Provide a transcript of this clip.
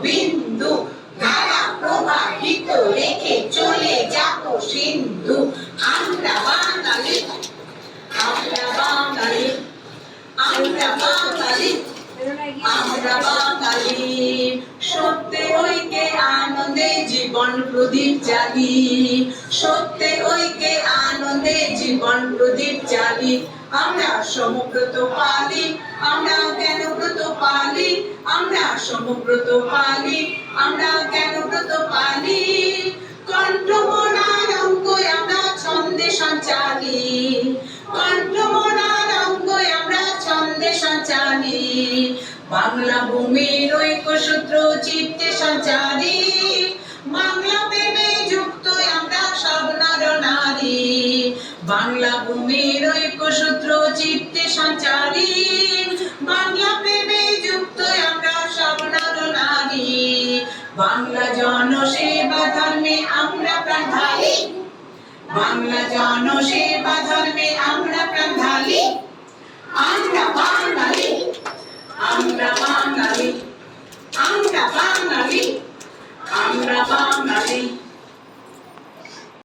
বিন্দু ধারা প্রবাহিত রেখে চলে যাব সিন্ধু। আমরা বাঙালি, আমরা বাঙালি, আমরা বাঙালি, আমরা বাঙালি। সত্যে ঐক্যে আনন্দে জীবন প্রদীপ জ্বালি, সত্যে ঐক্যে আনন্দে জীবন প্রদীপ জ্বালি। আমরা সমব্রত পালি, আমরা জ্ঞানব্রত পালি, আমরা সমব্রত পালি, আমরা জ্ঞানব্রত পালি। কণ্ঠমনার অঙ্গয় আমরা ছন্দে সঞ্চালি, কণ্ঠমনার অঙ্গয় আমরা ছন্দে সঞ্চালি। বাংলা ভূমির ঐক্যসূত্র চিত্তে সঞ্চারি, বাংলা প্রেমে যুক্ত আমরা সব নর নারী। বাংলা ভূমির ঐক্যসূত্র চিত্তে সঞ্চারি, বাংলা প্রেমে যুক্ত আমরা সব নর নারী। বাংলা জনসেবা ধর্মে আমরা প্রাণ ঢালি, বাংলা জনসেবা ধর্মে আমরা প্রাণ ঢালি।